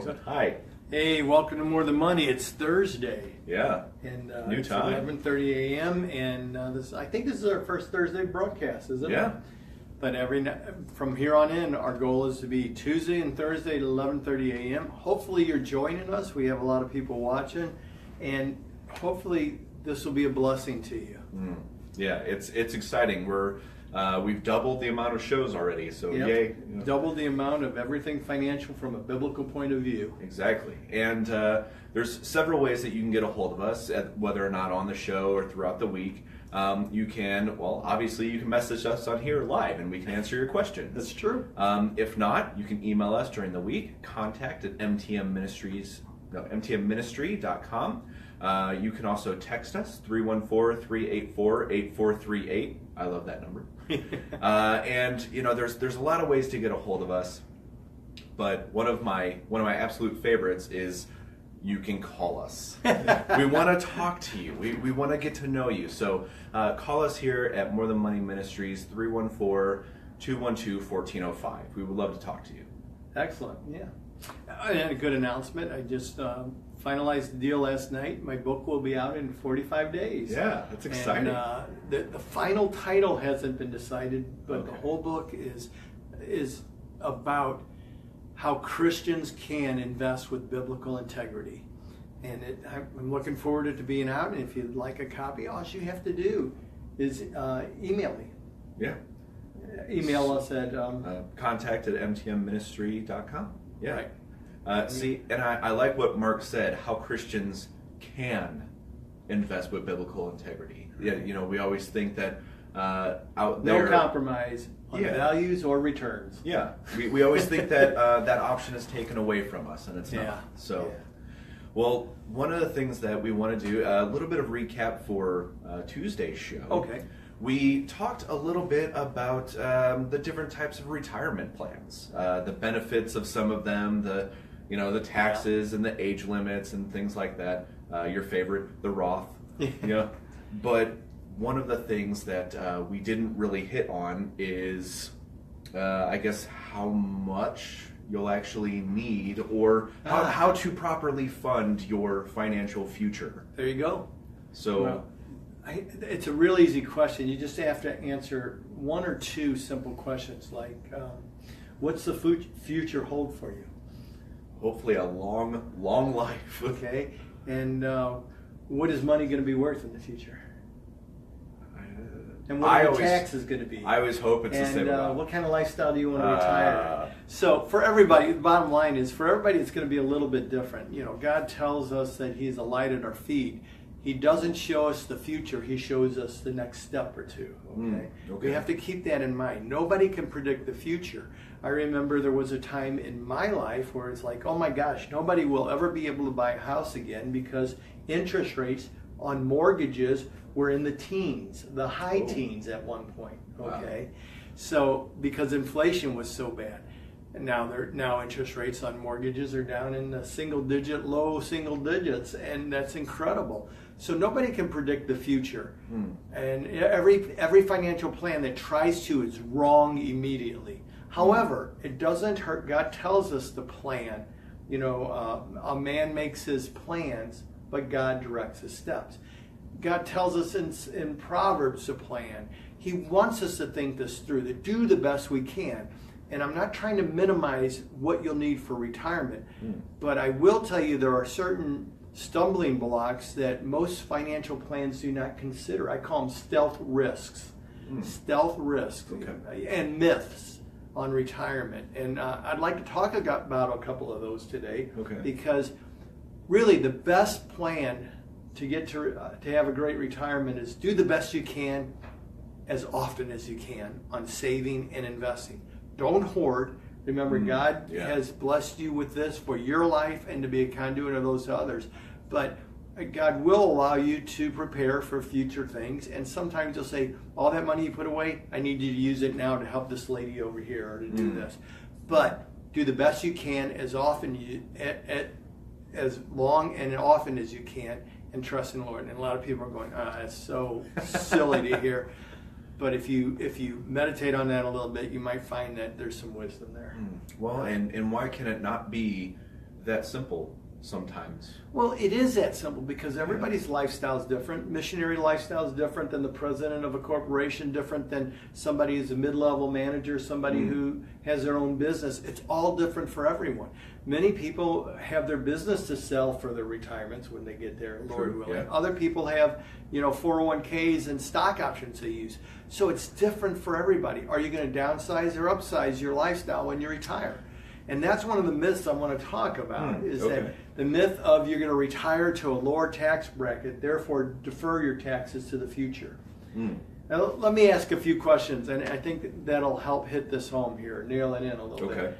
gentlemen. Hi. Hey, welcome to More Than Money. It's Thursday. Yeah. And New it's time. 11:30 a.m. And I think this is our first Thursday broadcast, isn't it? Yeah. But from here on in, our goal is to be Tuesday and Thursday at 11:30 a.m. Hopefully you're joining us. We have a lot of people watching, and hopefully this will be a blessing to you. Yeah, it's exciting. We've doubled the amount of shows already, so Yep. yay. Double the amount of everything financial from a biblical point of view. Exactly. And there's several ways that you can get a hold of us, whether or not on the show or throughout the week. You can, obviously you can message us on here live and we can answer your questions. That's true. If not, you can email us during the week, contact@mtmministry.com. You can also text us, 314-384-8438. I love that number. And there's a lot of ways to get a hold of us, but one of my absolute favorites is you can call us. We want to talk to you. We want to get to know you. So call us here at More Than Money Ministries, 314-212-1405. We would love to talk to you. Excellent. Yeah. I had a good announcement. I just finalized the deal last night. My book will be out in 45 days. Yeah, that's exciting. And the final title hasn't been decided, but Okay. the whole book is about how Christians can invest with biblical integrity. And I'm looking forward to it being out. And if you'd like a copy, all you have to do is email me. Yeah. Email us at contact@mtmministry.com. Yeah. Right. See, and I like what Mark said, how Christians can invest with biblical integrity. Yeah, we always think that out there... No compromise on Yeah. values or returns. Yeah, we always think that that option is taken away from us, and it's not. Yeah. So, Yeah. well, one of the things that we want to do, a little bit of recap for Tuesday's show. Okay. We talked a little bit about the different types of retirement plans, the benefits of some of them, the taxes and the age limits and things like that. Your favorite, the Roth. Yeah. But one of the things that we didn't really hit on is, I guess, how much you'll actually need, or how to properly fund your financial future. There you go. So. Well, it's a real easy question. You just have to answer one or two simple questions like, what's the future hold for you? Hopefully a long, long life. Okay. And what is money going to be worth in the future? And what are the taxes going to be? I always hope it's the same amount. And what kind of lifestyle do you want to retire? So for everybody, the bottom line is, for everybody it's going to be a little bit different. God tells us that He's a light at our feet. He doesn't show us the future, He shows us the next step or two. Okay? We have to keep that in mind. Nobody can predict the future. I remember there was a time in my life where it's like, oh my gosh, nobody will ever be able to buy a house again because interest rates on mortgages were in the teens, the high teens at one point. Okay, wow. So because inflation was so bad. And now interest rates on mortgages are down in the low single digits, and that's incredible. So nobody can predict the future, and every financial plan that tries to is wrong immediately. However, it doesn't hurt. God tells us the plan. A man makes his plans, but God directs his steps. God tells us in Proverbs the plan. He wants us to think this through, to do the best we can. And I'm not trying to minimize what you'll need for retirement, but I will tell you there are certain stumbling blocks that most financial plans do not consider. I call them stealth risks. Stealth risks and myths on retirement. And I'd like to talk about a couple of those today, because really the best plan to get to have a great retirement is do the best you can as often as you can on saving and investing. Don't hoard. Remember, God has blessed you with this for your life and to be a conduit of those to others. But God will allow you to prepare for future things. And sometimes He'll say, all that money you put away, I need you to use it now to help this lady over here or to do this. But do the best you can as long and often as you can, and trust in the Lord. And a lot of people are going, that's so silly to hear. But if you meditate on that a little bit, you might find that there's some wisdom there. Well, and why can it not be that simple sometimes. Well, it is that simple because everybody's lifestyle is different. Missionary lifestyle is different than the president of a corporation, different than somebody who's a mid-level manager, somebody who has their own business. It's all different for everyone. Many people have their business to sell for their retirements when they get there, Lord willing. Yeah. Other people have, 401ks and stock options they use. So it's different for everybody. Are you going to downsize or upsize your lifestyle when you retire? And that's one of the myths I want to talk about, is that the myth of you're going to retire to a lower tax bracket, therefore defer your taxes to the future. Now, let me ask a few questions, and I think that'll help hit this home here, nail it in a little bit.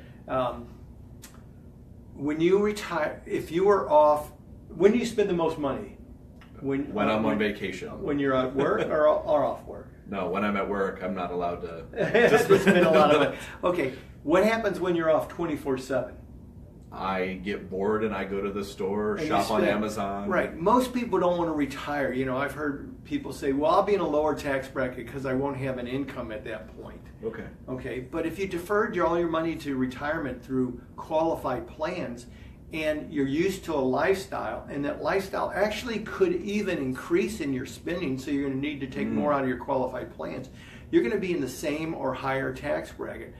When you retire, if you were off, when do you spend the most money? When I'm on vacation. When you're at work or off work? No, when I'm at work, I'm not allowed to just spend a lot of money. Okay, what happens when you're off 24/7? I get bored and I go to the store, shop on Amazon. Right. Most people don't want to retire. I've heard people say, well, I'll be in a lower tax bracket because I won't have an income at that point. Okay. But if you deferred all your money to retirement through qualified plans, and you're used to a lifestyle, and that lifestyle actually could even increase in your spending, so you're going to need to take more out of your qualified plans, you're going to be in the same or higher tax bracket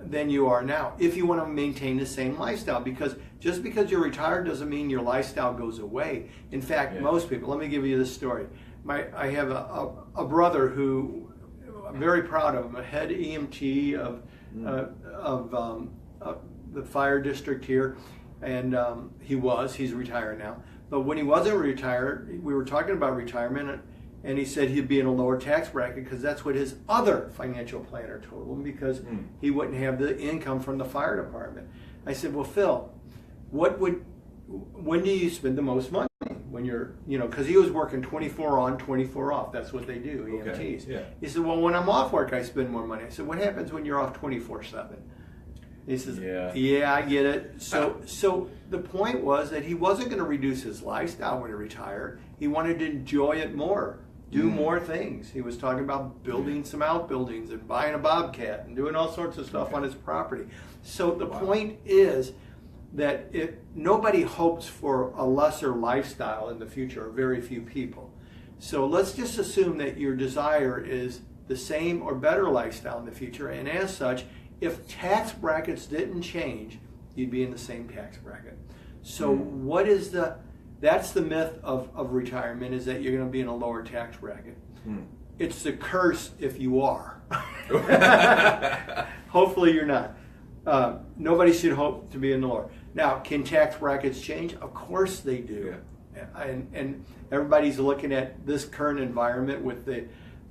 than you are now if you want to maintain the same lifestyle, because just because you're retired doesn't mean your lifestyle goes away. In fact, most people, let me give you this story. I have a brother who I'm very proud of him, a head EMT of the fire district here. And he's retired now. But when he wasn't retired, we were talking about retirement, and he said he'd be in a lower tax bracket because that's what his other financial planner told him, because he wouldn't have the income from the fire department. I said, well, Phil, when do you spend the most money? When you're, because he was working 24 on, 24 off. That's what they do, EMTs. Yeah. He said, well, when I'm off work, I spend more money. I said, what happens when you're off 24/7? He says, yeah, I get it. So the point was that he wasn't going to reduce his lifestyle when he retired. He wanted to enjoy it more, do more things. He was talking about building some outbuildings and buying a bobcat and doing all sorts of stuff on his property. So the point is that nobody hopes for a lesser lifestyle in the future, or very few people. So let's just assume that your desire is the same or better lifestyle in the future, and as such, if tax brackets didn't change, you'd be in the same tax bracket. So that's the myth of retirement, is that you're going to be in a lower tax bracket. It's the curse if you are. Hopefully you're not. Nobody should hope to be in the lower. Now, can tax brackets change? Of course they do. And everybody's looking at this current environment with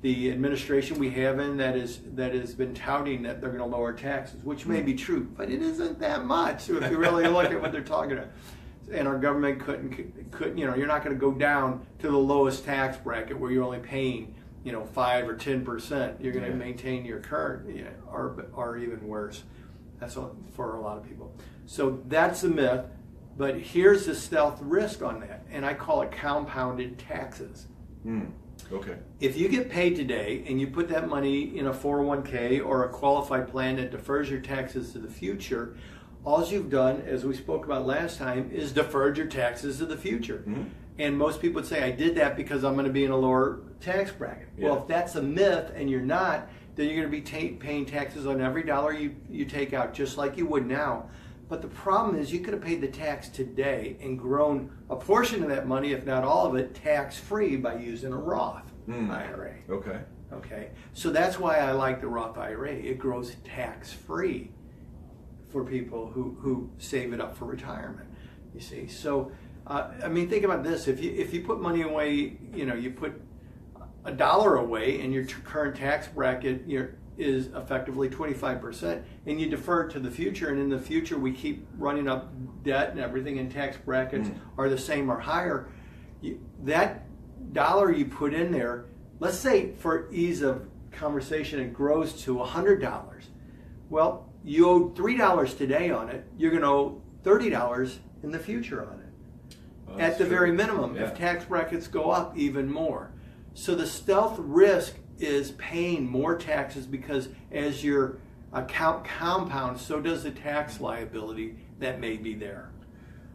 the administration we have in that has been touting that they're going to lower taxes, which may be true, but it isn't that much if you really look at what they're talking about. And our government couldn't, you're not going to go down to the lowest tax bracket where you're only paying, 5 or 10%. You're going to maintain your current, or even worse. That's for a lot of people. So that's a myth, but here's the stealth risk on that, and I call it compounded taxes. Okay. If you get paid today and you put that money in a 401k or a qualified plan that defers your taxes to the future, all you've done, as we spoke about last time, is deferred your taxes to the future. And most people would say, I did that because I'm going to be in a lower tax bracket. Well, if that's a myth and you're not, then you're going to be paying taxes on every dollar you take out, just like you would now. But the problem is you could have paid the tax today and grown a portion of that money, if not all of it, tax-free by using a Roth IRA. Okay. So that's why I like the Roth IRA. It grows tax-free for people who save it up for retirement, you see. So, think about this. If you put money away, you put $1 away and your current tax bracket is effectively 25%, and you defer it to the future, and in the future we keep running up debt and everything, and tax brackets are the same or higher, that dollar you put in there, let's say for ease of conversation it grows to $100. Well, you owe $3 today on it, you're going to owe $30 in the future on it. At the very minimum, if tax brackets go up, even more. So the stealth risk is paying more taxes, because as your account compounds, so does the tax liability that may be there.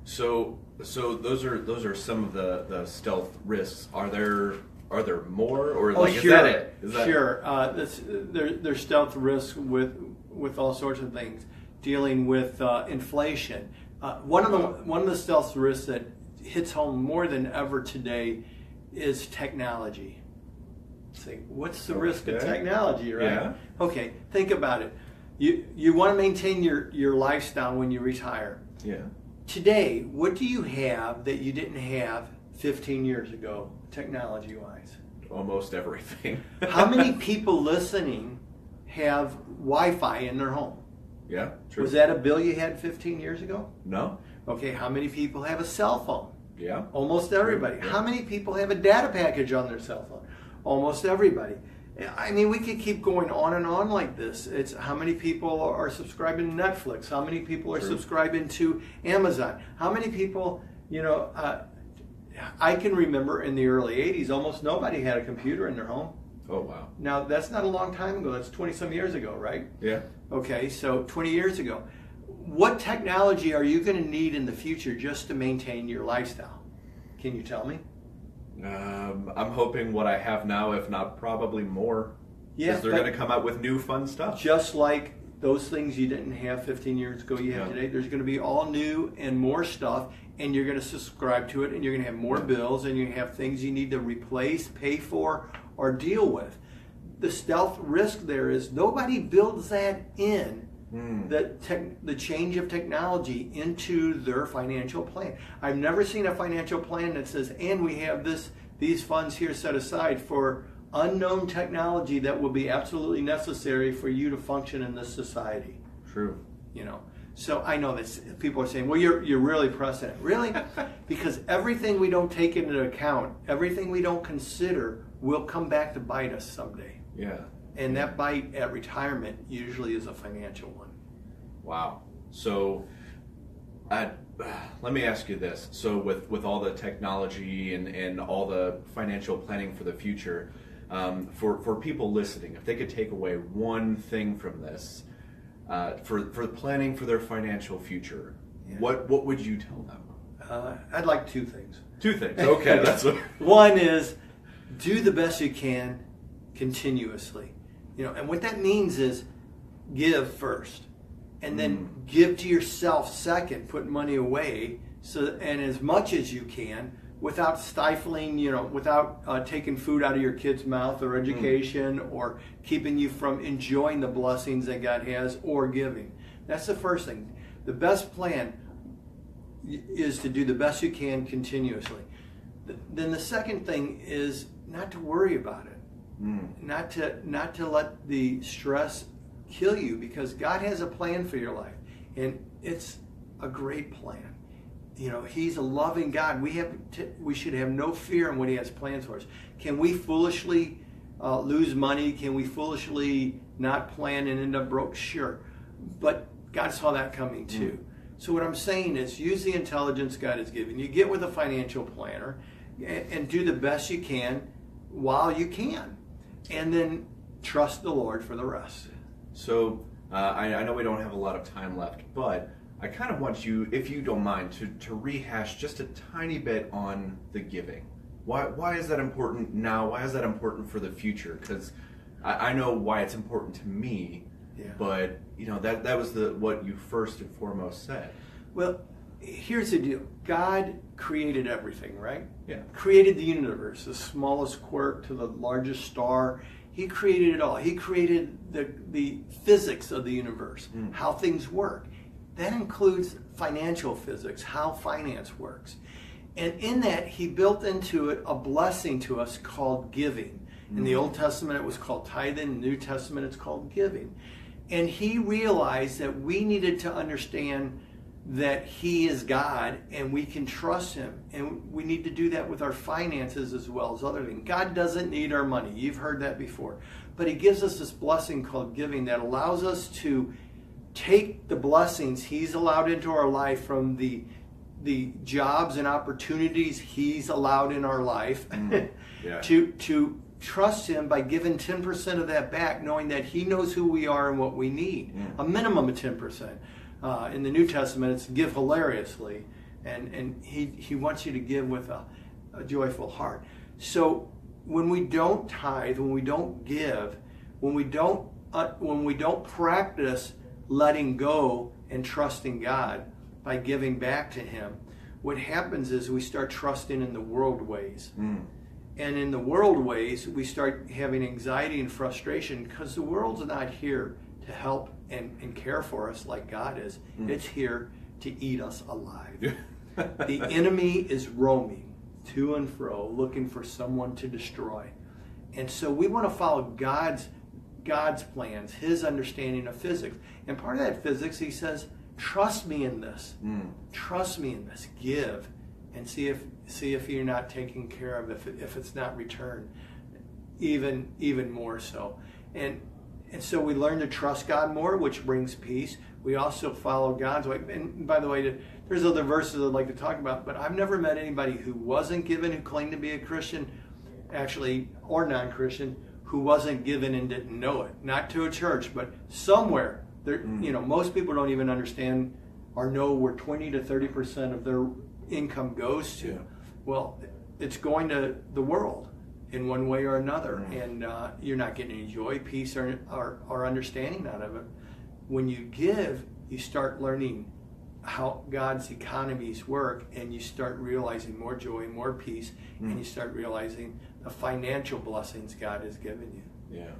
So those are some of the stealth risks. Are there more, or Oh, like sure. is that it? Is that Sure. There's stealth risks with all sorts of things. Dealing with inflation. One of the stealth risks that hits home more than ever today is technology. Say, what's the risk of technology, right? Yeah. Okay, think about it. You want to maintain your lifestyle when you retire. Yeah. Today, what do you have that you didn't have 15 years ago, technology-wise? Almost everything. How many people listening have Wi-Fi in their home? Yeah, true. Was that a bill you had 15 years ago? No. Okay, how many people have a cell phone? Yeah. Almost everybody. Yeah. How many people have a data package on their cell phone? Almost everybody. I mean, we could keep going on and on like this. It's how many people are subscribing to Netflix? How many people are subscribing to Amazon? How many people, I can remember in the early 80s, almost nobody had a computer in their home. Oh, wow. Now, that's not a long time ago. That's 20-some years ago, right? Yeah. Okay, so 20 years ago. What technology are you going to need in the future just to maintain your lifestyle? Can you tell me? I'm hoping what I have now, if not probably more. Yeah, Because they're going to come out with new fun stuff. Just like those things you didn't have 15 years ago you have today, there's going to be all new and more stuff, and you're going to subscribe to it, and you're going to have more bills, and you're going to have things you need to replace, pay for, or deal with. The stealth risk there is nobody builds that in, the change of technology into their financial plan. I've never seen a financial plan that says, and we have these funds here set aside for unknown technology that will be absolutely necessary for you to function in this society. True. So I know that people are saying, well, you're really pressing it. Really? Because everything we don't take into account, everything we don't consider will come back to bite us someday. Yeah. And that bite at retirement usually is a financial one. Wow. So let me ask you this. So with all the technology and all the financial planning for the future, for people listening, if they could take away one thing from this, for planning for their financial future, what would you tell them? I'd like two things. Two things. Okay. That's One is do the best you can continuously. And what that means is give first, and then give to yourself second, put money away, and as much as you can without stifling, without taking food out of your kid's mouth or education or keeping you from enjoying the blessings that God has or giving. That's the first thing. The best plan is to do the best you can continuously. Then the second thing is not to worry about it. Not to let the stress kill you, because God has a plan for your life, and it's a great plan. He's a loving God. We should have no fear in what He has plans for us. Can we foolishly lose money? Can we foolishly not plan and end up broke? Sure, but God saw that coming too. So what I'm saying is, use the intelligence God has given you. Get with a financial planner and do the best you can while you can. And then trust the Lord for the rest. So I know we don't have a lot of time left, but I kind of want you, if you don't mind, to rehash just a tiny bit on the giving. Why is that important now? Why is that important for the future? Because I know why it's important to me, but that was what you first and foremost said. Well, here's the deal. God created everything, right? Yeah. Created the universe, the smallest quark to the largest star. He created it all. He created the physics of the universe, how things work. That includes financial physics, how finance works. And in that, He built into it a blessing to us called giving. In the Old Testament, it was called tithing. In the New Testament, it's called giving. And He realized that we needed to understand that He is God and we can trust Him. And we need to do that with our finances as well as other things. God doesn't need our money. You've heard that before. But He gives us this blessing called giving that allows us to take the blessings He's allowed into our life from the jobs and opportunities He's allowed in our life to trust Him by giving 10% of that back, knowing that He knows who we are and what we need. A minimum of 10%. In the New Testament, it's give hilariously, and he wants you to give with a joyful heart. So when we don't tithe, when we don't give, when we don't practice letting go and trusting God by giving back to Him, what happens is we start trusting in the world ways. And in the world ways, we start having anxiety and frustration because the world's not here to help and care for us like God is. It's here to eat us alive. The enemy is roaming to and fro, looking for someone to destroy. And so we want to follow God's plans, His understanding of physics. And part of that physics, He says, trust me in this. Trust me in this. Give. And see if you're not taken care of, if it's not returned, even more so. And so we learn to trust God more, which brings peace. We also follow God's way. And by the way, there's other verses I'd like to talk about, but I've never met anybody who wasn't given, who claimed to be a Christian, actually, or non-Christian, who wasn't given and didn't know it. Not to a church, but somewhere. Most people don't even understand or know where 20 to 30% of their income goes to. Yeah. Well, it's going to the world in one way or another, and you're not getting any joy, peace, or understanding out of it. When you give, you start learning how God's economies work, and you start realizing more joy, more peace, and you start realizing the financial blessings God has given you. Yeah.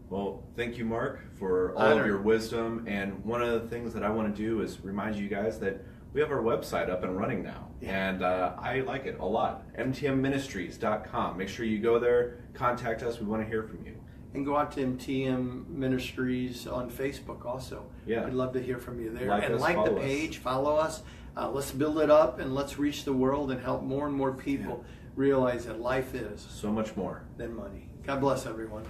Well, thank you, Mark, for all of your wisdom. And one of the things that I want to do is remind you guys that we have our website up and running now. Yeah. And I like it a lot. mtmministries.com. Make sure you go there, contact us. We want to hear from you. And go out to MTM Ministries on Facebook also. Yeah. I'd love to hear from you there. Like the page, follow us. Let's build it up, and let's reach the world and help more and more people realize that life is so much more than money. God bless everyone.